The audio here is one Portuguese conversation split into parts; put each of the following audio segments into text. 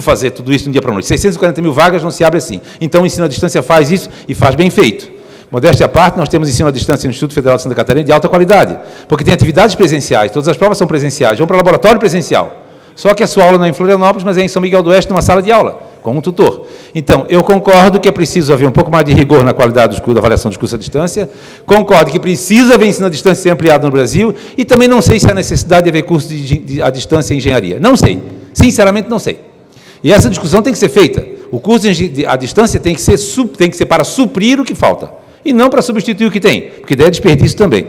fazer tudo isso de um dia para a noite. 640 mil vagas não se abre assim. Então, o ensino à distância faz isso e faz bem feito. Modéstia à parte, nós temos ensino à distância no Instituto Federal de Santa Catarina de alta qualidade, porque tem atividades presenciais, todas as provas são presenciais, vão para o laboratório presencial. Só que a sua aula não é em Florianópolis, mas é em São Miguel do Oeste, numa sala de aula, com um tutor. Então, eu concordo que é preciso haver um pouco mais de rigor na qualidade da avaliação dos cursos à distância, concordo que precisa haver ensino à distância ser ampliado no Brasil, e também não sei se há necessidade de haver curso à distância em engenharia. Não sei. Sinceramente, não sei. E essa discussão tem que ser feita. O curso à distância tem que ser para suprir o que falta, e não para substituir o que tem, porque daí é desperdício também.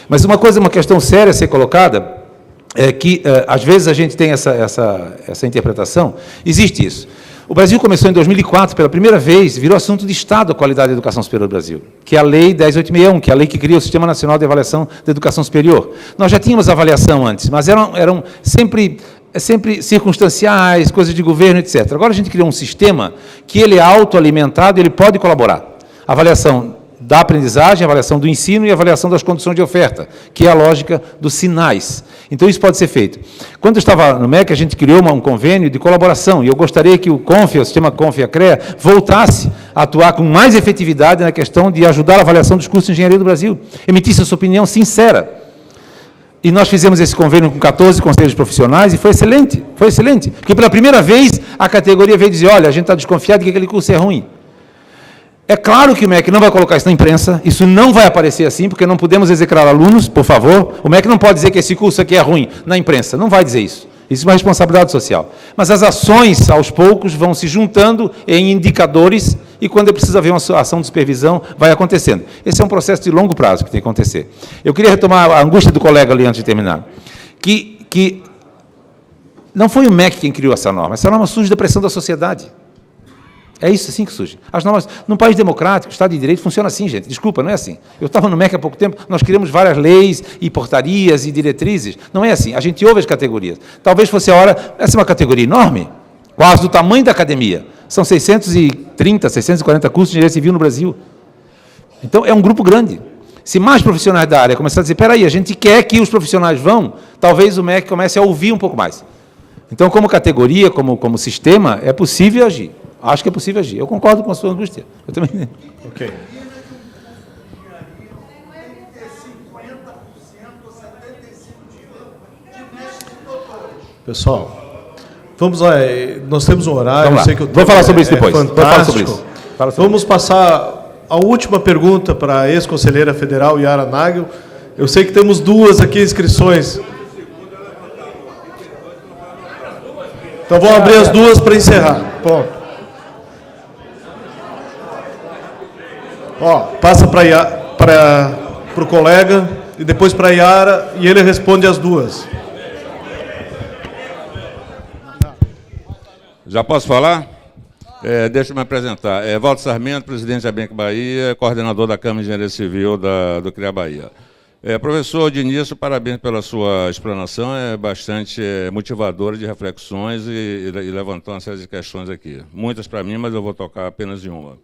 Mas uma questão séria a ser colocada, é que, às vezes, a gente tem essa interpretação, existe isso. O Brasil começou em 2004, pela primeira vez, virou assunto de Estado a qualidade da educação superior do Brasil, que é a Lei 10.861, que é a lei que cria o Sistema Nacional de Avaliação da Educação Superior. Nós já tínhamos avaliação antes, mas eram sempre circunstanciais, coisas de governo, etc. Agora a gente criou um sistema que ele é autoalimentado e ele pode colaborar. Avaliação da aprendizagem, avaliação do ensino e avaliação das condições de oferta, que é a lógica dos sinais. Então, isso pode ser feito. Quando eu estava no MEC, a gente criou um convênio de colaboração, e eu gostaria que o CONF, o sistema CONF e a CREA, voltasse a atuar com mais efetividade na questão de ajudar a avaliação dos cursos de engenharia do Brasil, emitisse a sua opinião sincera. E nós fizemos esse convênio com 14 conselhos profissionais, e foi excelente, porque pela primeira vez a categoria veio dizer, olha, a gente está desconfiado de que aquele curso é ruim. É claro que o MEC não vai colocar isso na imprensa, isso não vai aparecer assim, porque não podemos execrar alunos, por favor. O MEC não pode dizer que esse curso aqui é ruim na imprensa, não vai dizer isso. Isso é uma responsabilidade social. Mas as ações, aos poucos, vão se juntando em indicadores, e quando é preciso haver uma ação de supervisão, vai acontecendo. Esse é um processo de longo prazo que tem que acontecer. Eu queria retomar a angústia do colega ali, antes de terminar, que não foi o MEC quem criou essa norma surge da pressão da sociedade. É isso assim que surge. As normas, num país democrático, Estado de Direito, funciona assim, gente. Desculpa, não é assim. Eu estava no MEC há pouco tempo, nós criamos várias leis e portarias e diretrizes. Não é assim. A gente ouve as categorias. Talvez fosse a hora... Essa é uma categoria enorme, quase do tamanho da academia. São 630, 640 cursos de engenharia civil no Brasil. Então, é um grupo grande. Se mais profissionais da área começarem a dizer, espera aí, a gente quer que os profissionais vão, talvez o MEC comece a ouvir um pouco mais. Então, como categoria, como sistema, é possível agir. Acho que é possível agir. Eu concordo com a sua angústia. Eu também. Ok. Pessoal, vamos lá. Nós temos um horário. Vamos lá. Sei que vou falar sobre isso depois. Fantástico. Vou falar sobre isso. Vamos passar a última pergunta para a ex-conselheira federal, Yara Nagel. Eu sei que temos duas aqui inscrições. Então, vou abrir as duas para encerrar. Ponto. Ó, passa para o colega e depois para a Yara, e ele responde as duas. Já posso falar? Deixa eu me apresentar. Walter Sarmento, presidente da Bank Bahia, coordenador da Câmara de Engenharia Civil do CREA Bahia. Professor Diniz, parabéns pela sua explanação, é bastante motivadora de reflexões e levantou uma série de questões aqui. Muitas para mim, mas eu vou tocar apenas em uma.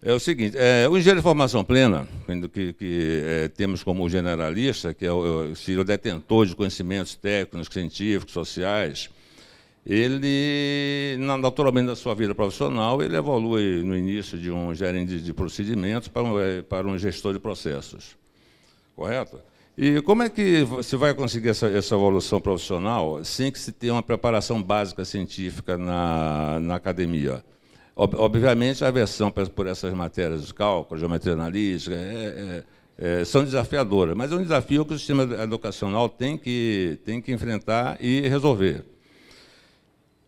É o seguinte, o engenheiro de formação plena, que temos como generalista, que é o detentor de conhecimentos técnicos, científicos, sociais, ele, naturalmente, na sua vida profissional, ele evolui no início de um gerente de procedimentos para um gestor de processos. Correto? E como é que se vai conseguir essa evolução profissional sem que se tenha uma preparação básica científica na academia? Obviamente, a aversão por essas matérias de cálculo, geometria analítica, são desafiadoras, mas é um desafio que o sistema educacional tem que enfrentar e resolver.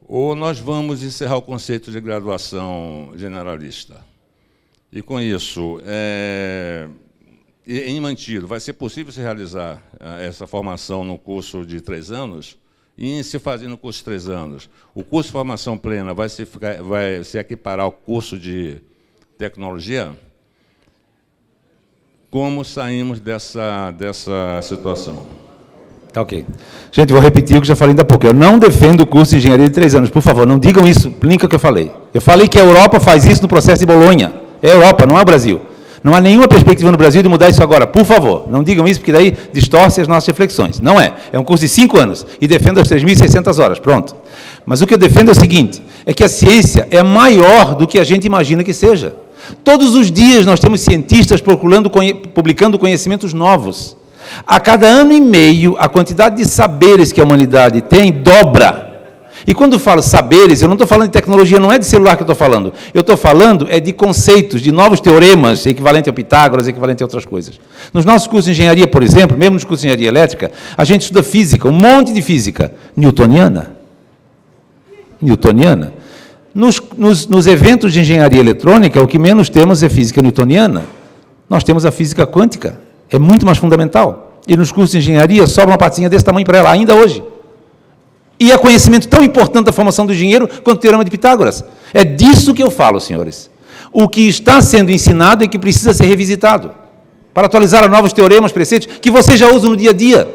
Ou nós vamos encerrar o conceito de graduação generalista. E, com isso, em mantido, vai ser possível se realizar essa formação no curso de 3 anos? E se fazer no curso de 3 anos, o curso de formação plena vai se equiparar ao curso de tecnologia? Como saímos dessa situação? Tá ok. Gente, vou repetir o que já falei ainda há pouco. Eu não defendo o curso de engenharia de 3 anos. Por favor, não digam isso. Linka o que eu falei. Eu falei que a Europa faz isso no processo de Bolonha. É a Europa, não é o Brasil. Não há nenhuma perspectiva no Brasil de mudar isso agora. Por favor, não digam isso, porque daí distorce as nossas reflexões. Não é. É um curso de 5 anos e defendo as 3.600 horas. Pronto. Mas o que eu defendo é o seguinte, é que a ciência é maior do que a gente imagina que seja. Todos os dias nós temos cientistas publicando conhecimentos novos. A cada ano e meio, a quantidade de saberes que a humanidade tem dobra. E quando falo saberes, eu não estou falando de tecnologia, não é de celular que eu estou falando. Eu estou falando de conceitos, de novos teoremas, equivalente ao Pitágoras, equivalente a outras coisas. Nos nossos cursos de engenharia, por exemplo, mesmo nos cursos de engenharia elétrica, a gente estuda física, um monte de física newtoniana. Nos eventos de engenharia eletrônica, o que menos temos é física newtoniana. Nós temos a física quântica, é muito mais fundamental. E nos cursos de engenharia, sobra uma partezinha desse tamanho para ela, ainda hoje. E é conhecimento tão importante da formação do engenheiro quanto o teorema de Pitágoras. É disso que eu falo, senhores. O que está sendo ensinado é que precisa ser revisitado, para atualizar a novos teoremas, preceitos, que vocês já usam no dia a dia.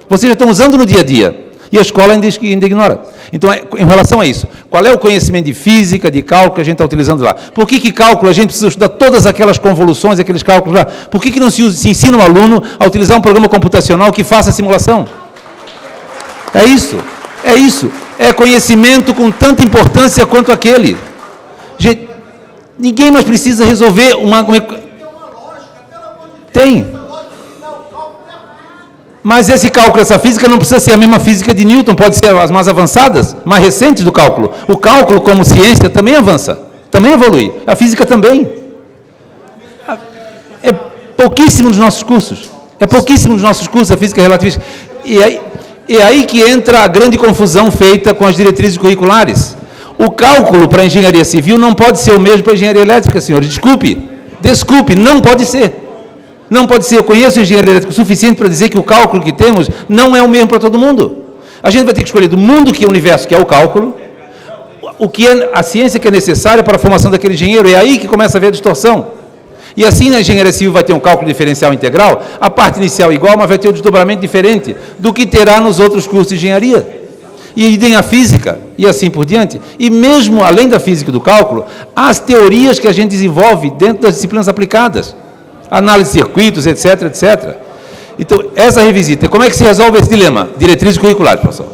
Vocês já estão usando no dia a dia. E a escola ainda ignora. Então, em relação a isso, qual é o conhecimento de física, de cálculo que a gente está utilizando lá? Por que cálculo a gente precisa estudar todas aquelas convoluções, aqueles cálculos lá? Por que não se ensina o aluno a utilizar um programa computacional que faça a simulação? É isso. É isso. É conhecimento com tanta importância quanto aquele. Gente, ninguém mais precisa resolver uma... Tem. Mas esse cálculo, essa física, não precisa ser a mesma física de Newton, pode ser as mais avançadas, mais recentes do cálculo. O cálculo, como ciência, também avança, também evolui. A física também. É pouquíssimo nos nossos cursos. É pouquíssimo nos nossos cursos a física relativista. E aí que entra a grande confusão feita com as diretrizes curriculares. O cálculo para a engenharia civil não pode ser o mesmo para a engenharia elétrica, senhores. Desculpe, não pode ser. Não pode ser, eu conheço engenharia elétrica o suficiente para dizer que o cálculo que temos não é o mesmo para todo mundo. A gente vai ter que escolher do mundo que é o universo, que é o cálculo, o que é a ciência que é necessária para a formação daquele engenheiro, é aí que começa a haver a distorção. E assim na engenharia civil vai ter um cálculo diferencial integral, a parte inicial igual, mas vai ter um desdobramento diferente do que terá nos outros cursos de engenharia. E tem a física, e assim por diante. E mesmo além da física e do cálculo, as teorias que a gente desenvolve dentro das disciplinas aplicadas. Análise de circuitos, etc, etc. Então, essa revisita, como é que se resolve esse dilema? Diretrizes curriculares, professor.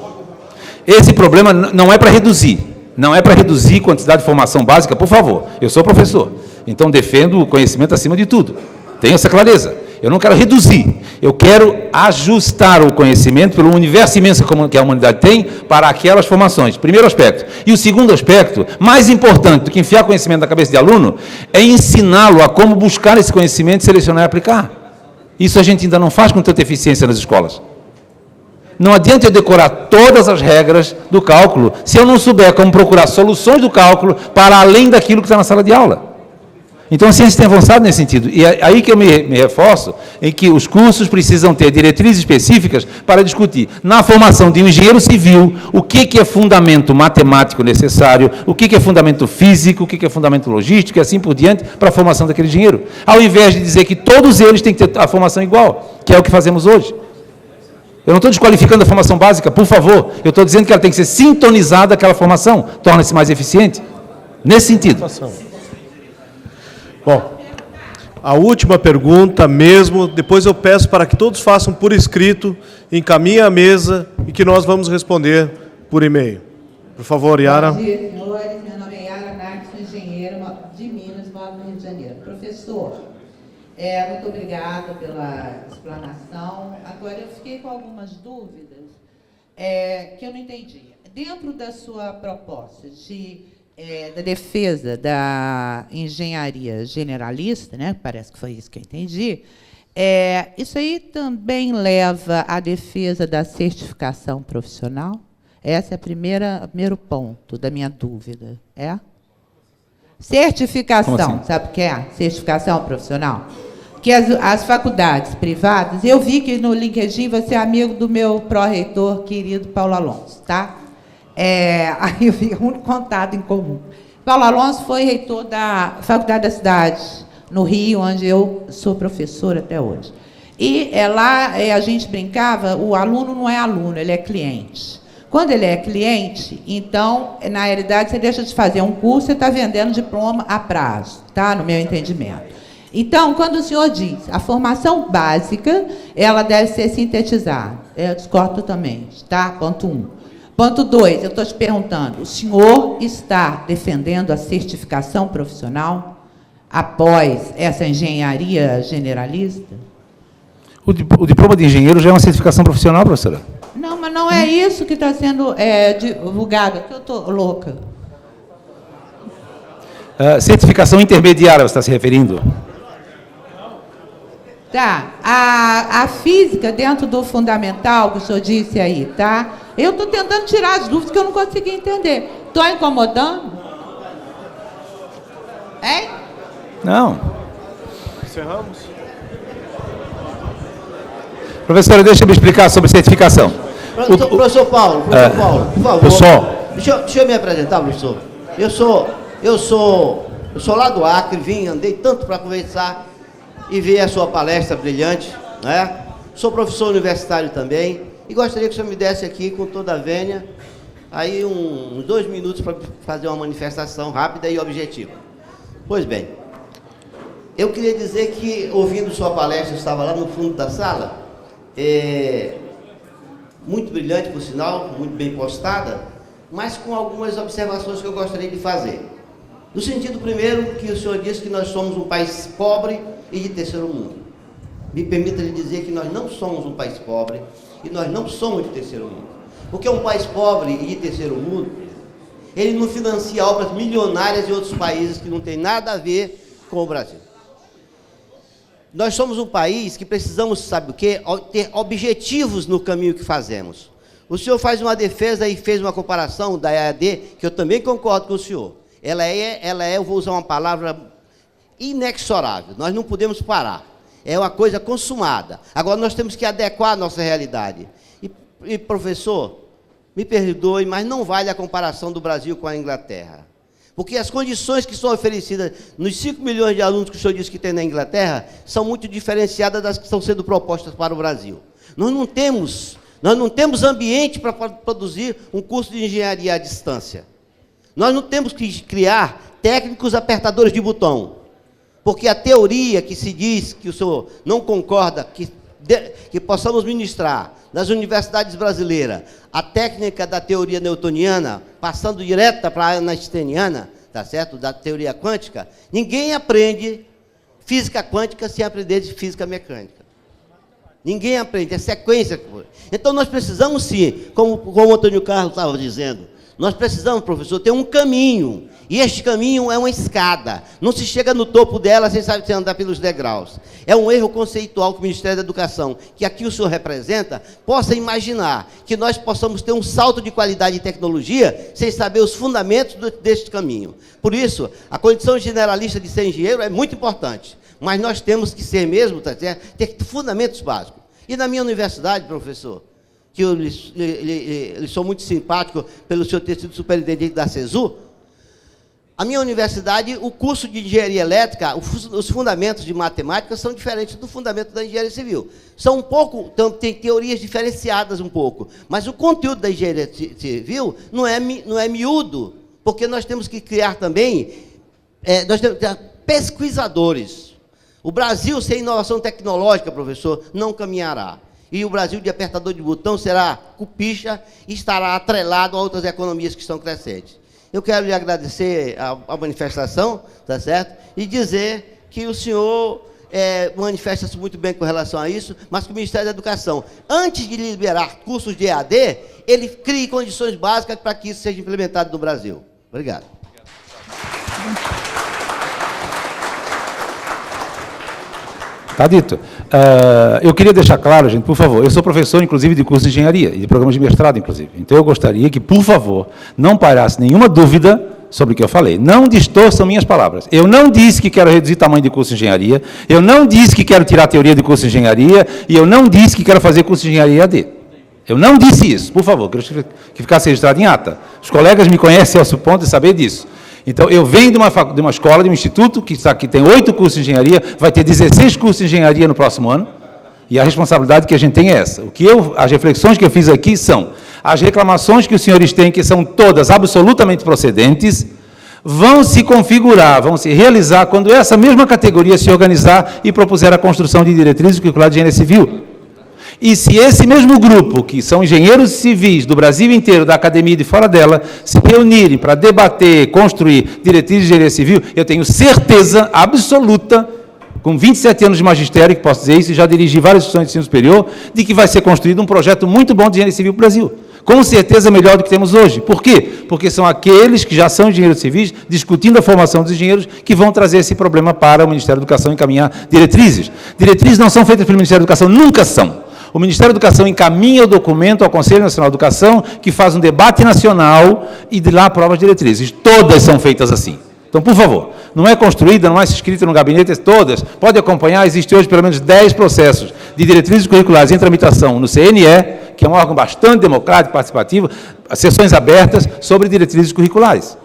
Esse problema não é para reduzir, não é para reduzir quantidade de formação básica, por favor. Eu sou professor, então defendo o conhecimento acima de tudo. Tenho essa clareza. Eu não quero reduzir, eu quero ajustar o conhecimento pelo universo imenso que a humanidade tem para aquelas formações. Primeiro aspecto. E o segundo aspecto, mais importante do que enfiar conhecimento na cabeça de aluno, é ensiná-lo a como buscar esse conhecimento, selecionar e aplicar. Isso a gente ainda não faz com tanta eficiência nas escolas. Não adianta eu decorar todas as regras do cálculo se eu não souber como procurar soluções do cálculo para além daquilo que está na sala de aula. Então, a ciência tem avançado nesse sentido. E é aí que eu me reforço, em que os cursos precisam ter diretrizes específicas para discutir, na formação de um engenheiro civil, o que é fundamento matemático necessário, o que é fundamento físico, o que é fundamento logístico, e assim por diante, para a formação daquele engenheiro. Ao invés de dizer que todos eles têm que ter a formação igual, que é o que fazemos hoje. Eu não estou desqualificando a formação básica, por favor. Eu estou dizendo que ela tem que ser sintonizada àquela formação, torna-se mais eficiente. Nesse sentido. Bom, a última pergunta mesmo, depois eu peço para que todos façam por escrito, encaminhem à mesa e que nós vamos responder por e-mail. Por favor, Yara. Bom dia, senhores. Meu nome é Yara Narques, sou engenheira de Minas, moro no Rio de Janeiro. Professor, muito obrigada pela explanação. Agora, eu fiquei com algumas dúvidas que eu não entendi. Dentro da sua proposta da defesa da engenharia generalista, né? Parece que foi isso que eu entendi. Isso aí também leva à defesa da certificação profissional? Esse é o primeiro ponto da minha dúvida. Certificação, assim? Sabe o que é? Certificação profissional. Que as faculdades privadas, eu vi que no LinkedIn você é amigo do meu pró-reitor querido Paulo Alonso, tá? Aí eu vi um contato em comum. Paulo Alonso foi reitor da Faculdade da Cidade, no Rio, onde eu sou professora até hoje. E lá a gente brincava, o aluno não é aluno, ele é cliente. Quando ele é cliente, então, na realidade, você deixa de fazer um curso, você está vendendo diploma a prazo, tá? No meu entendimento. Então, quando o senhor diz a formação básica, ela deve ser sintetizada. Eu discordo também, tá? Ponto 1. Ponto 2, eu estou te perguntando, o senhor está defendendo a certificação profissional após essa engenharia generalista? O diploma de engenheiro já é uma certificação profissional, professora? Não, mas não é isso que está sendo divulgado, que eu estou louca. Certificação intermediária, você está se referindo? Tá, a física dentro do fundamental, que o senhor disse aí, tá? Eu estou tentando tirar as dúvidas que eu não consegui entender. Estou incomodando? Hein? Não. Encerramos? Professora, deixa eu me explicar sobre certificação. Professor Paulo, por favor. Pessoal. Deixa eu me apresentar, professor. Eu sou lá do Acre, andei tanto para conversar e ver a sua palestra brilhante, né? Sou professor universitário também e gostaria que o senhor me desse aqui, com toda a vênia, aí uns 2 minutos para fazer uma manifestação rápida e objetiva. Pois bem, eu queria dizer que, ouvindo sua palestra, eu estava lá no fundo da sala, muito brilhante, por sinal, muito bem postada, mas com algumas observações que eu gostaria de fazer. No sentido, primeiro, que o senhor disse que nós somos um país pobre e de terceiro mundo. Me permita lhe dizer que nós não somos um país pobre e nós não somos de terceiro mundo. Porque um país pobre e de terceiro mundo, ele não financia obras milionárias de outros países que não tem nada a ver com o Brasil. Nós somos um país que precisamos, sabe o quê? Ter objetivos no caminho que fazemos. O senhor faz uma defesa e fez uma comparação da EAD, que eu também concordo com o senhor. Ela é, eu vou usar uma palavra inexorável, nós não podemos parar, é uma coisa consumada. Agora nós temos que adequar a nossa realidade. E professor, me perdoe, mas não vale a comparação do Brasil com a Inglaterra. Porque as condições que são oferecidas nos 5 milhões de alunos que o senhor disse que tem na Inglaterra são muito diferenciadas das que estão sendo propostas para o Brasil. Nós não temos ambiente para produzir um curso de engenharia à distância. Nós não temos que criar técnicos apertadores de botão, porque a teoria que se diz, que o senhor não concorda, que possamos ministrar nas universidades brasileiras, a técnica da teoria newtoniana, passando direta para a einsteiniana, tá certo? Da teoria quântica, ninguém aprende física quântica sem aprender de física mecânica. Ninguém aprende, é sequência. Então nós precisamos sim, como o Antônio Carlos estava dizendo, nós precisamos, professor, ter um caminho, e este caminho é uma escada, não se chega no topo dela sem andar pelos degraus. É um erro conceitual que o Ministério da Educação, que aqui o senhor representa, possa imaginar que nós possamos ter um salto de qualidade e tecnologia sem saber os fundamentos deste caminho. Por isso, a condição generalista de ser engenheiro é muito importante, mas nós temos que ser mesmo, tá certo? Ter fundamentos básicos. E na minha universidade, professor, que eu lhe sou muito simpático pelo senhor ter sido superintendente da CESU, a minha universidade, o curso de engenharia elétrica, os fundamentos de matemática são diferentes do fundamento da engenharia civil. São um pouco, tem teorias diferenciadas um pouco, mas o conteúdo da engenharia civil não é miúdo, porque nós temos que criar também, nós temos que criar pesquisadores. O Brasil, sem inovação tecnológica, professor, não caminhará. E o Brasil de apertador de botão será cupicha e estará atrelado a outras economias que estão crescentes. Eu quero lhe agradecer a manifestação, tá certo? E dizer que o senhor manifesta-se muito bem com relação a isso, mas que o Ministério da Educação, antes de liberar cursos de EAD, ele crie condições básicas para que isso seja implementado no Brasil. Obrigado. Está dito. Eu queria deixar claro, gente, por favor, eu sou professor, inclusive, de curso de engenharia e de programas de mestrado, inclusive. Então, eu gostaria que, por favor, não parasse nenhuma dúvida sobre o que eu falei. Não distorçam minhas palavras. Eu não disse que quero reduzir o tamanho de curso de engenharia, eu não disse que quero tirar a teoria de curso de engenharia, e eu não disse que quero fazer curso de engenharia AD. Eu não disse isso, por favor, quero que ficasse registrado em ata. Os colegas me conhecem ao ponto de saber disso. Então, eu venho de uma escola, de um instituto, que tem 8 cursos de engenharia, vai ter 16 cursos de engenharia no próximo ano, e a responsabilidade que a gente tem é essa. As reflexões que eu fiz aqui são as reclamações que os senhores têm, que são todas absolutamente procedentes, vão se configurar, vão se realizar quando essa mesma categoria se organizar e propuser a construção de diretrizes curriculares de engenharia civil. E se esse mesmo grupo, que são engenheiros civis do Brasil inteiro, da academia e de fora dela, se reunirem para debater, construir diretrizes de engenharia civil, eu tenho certeza absoluta, com 27 anos de magistério, que posso dizer isso, e já dirigi várias instituições de ensino superior, de que vai ser construído um projeto muito bom de engenharia civil para o Brasil. Com certeza melhor do que temos hoje. Por quê? Porque são aqueles que já são engenheiros civis, discutindo a formação dos engenheiros, que vão trazer esse problema para o Ministério da Educação encaminhar diretrizes. Diretrizes não são feitas pelo Ministério da Educação, nunca são. O Ministério da Educação encaminha o documento ao Conselho Nacional de Educação, que faz um debate nacional e de lá aprova as diretrizes. Todas são feitas assim. Então, por favor, não é construída, não é escrita no gabinete, todas. Pode acompanhar, existe hoje pelo menos 10 processos de diretrizes curriculares em tramitação no CNE, que é um órgão bastante democrático, participativo, sessões abertas sobre diretrizes curriculares.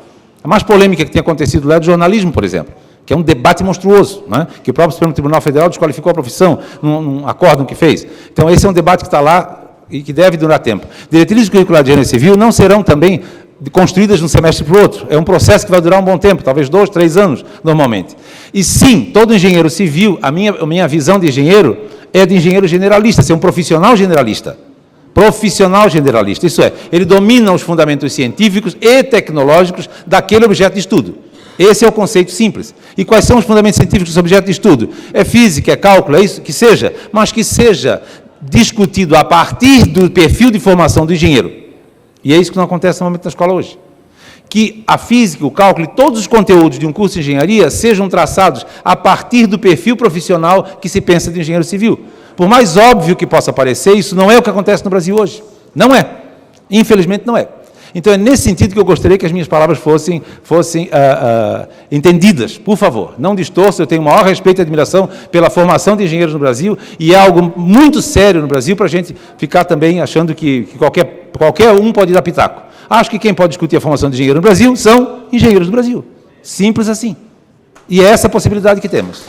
A mais polêmica que tem acontecido lá é do jornalismo, por exemplo, que é um debate monstruoso, né? Que o próprio Supremo Tribunal Federal desqualificou a profissão num acórdão que fez. Então, esse é um debate que está lá e que deve durar tempo. Diretrizes curriculares de engenharia civil não serão também construídas de um semestre para o outro. É um processo que vai durar um bom tempo, talvez 2, 3 anos, normalmente. E sim, todo engenheiro civil, a minha visão de engenheiro é de engenheiro generalista, ser um profissional generalista. Profissional generalista, isso é, ele domina os fundamentos científicos e tecnológicos daquele objeto de estudo. Esse é o conceito simples. E quais são os fundamentos científicos do objeto de estudo? É física, é cálculo, é isso? Que seja, mas que seja discutido a partir do perfil de formação do engenheiro. E é isso que não acontece normalmente na escola hoje. Que a física, o cálculo e todos os conteúdos de um curso de engenharia sejam traçados a partir do perfil profissional que se pensa de engenheiro civil. Por mais óbvio que possa parecer, isso não é o que acontece no Brasil hoje. Não é. Infelizmente, não é. Então, é nesse sentido que eu gostaria que as minhas palavras fossem entendidas, por favor. Não distorçam, eu tenho o maior respeito e admiração pela formação de engenheiros no Brasil, e é algo muito sério no Brasil para a gente ficar também achando que qualquer um pode dar pitaco. Acho que quem pode discutir a formação de engenheiro no Brasil são engenheiros do Brasil. Simples assim. E é essa a possibilidade que temos.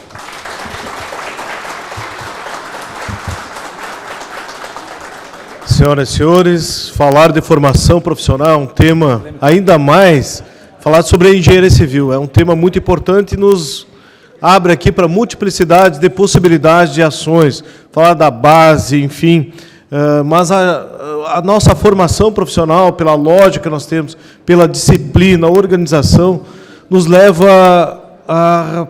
Senhoras e senhores, falar de formação profissional é um tema, ainda mais, falar sobre a engenharia civil, é um tema muito importante e nos abre aqui para multiplicidade de possibilidades de ações, falar da base, enfim, mas a nossa formação profissional, pela lógica que nós temos, pela disciplina, a organização, nos leva a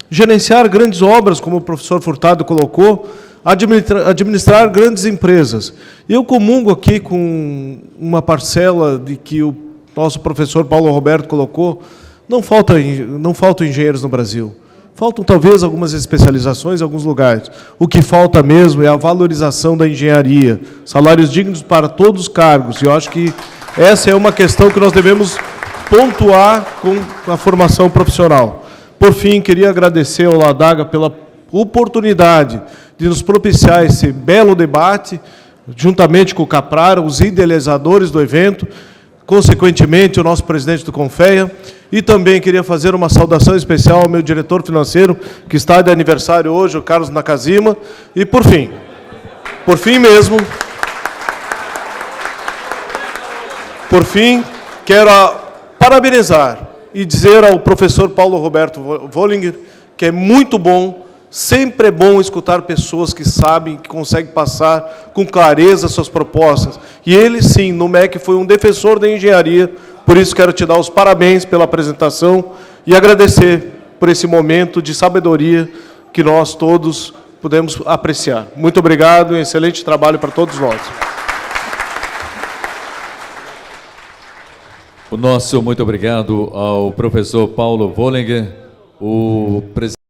gerenciar grandes obras, como o professor Furtado colocou, administrar grandes empresas. Eu comungo aqui com uma parcela de que o nosso professor Paulo Roberto colocou, não faltam engenheiros no Brasil. Faltam talvez algumas especializações em alguns lugares. O que falta mesmo é a valorização da engenharia, salários dignos para todos os cargos. E eu acho que essa é uma questão que nós devemos pontuar com a formação profissional. Por fim, queria agradecer ao Ladaga pela oportunidade de nos propiciar esse belo debate, juntamente com o Caprara, os idealizadores do evento, consequentemente, o nosso presidente do Confeia, e também queria fazer uma saudação especial ao meu diretor financeiro, que está de aniversário hoje, o Carlos Nakazima, e por fim quero parabenizar e dizer ao professor Paulo Roberto Wollinger que é muito bom, sempre é bom escutar pessoas que sabem, que conseguem passar com clareza suas propostas. E ele, sim, no MEC, foi um defensor da engenharia, por isso quero te dar os parabéns pela apresentação e agradecer por esse momento de sabedoria que nós todos pudemos apreciar. Muito obrigado e um excelente trabalho para todos nós. O nosso muito obrigado ao professor Paulo Wollinger, o presidente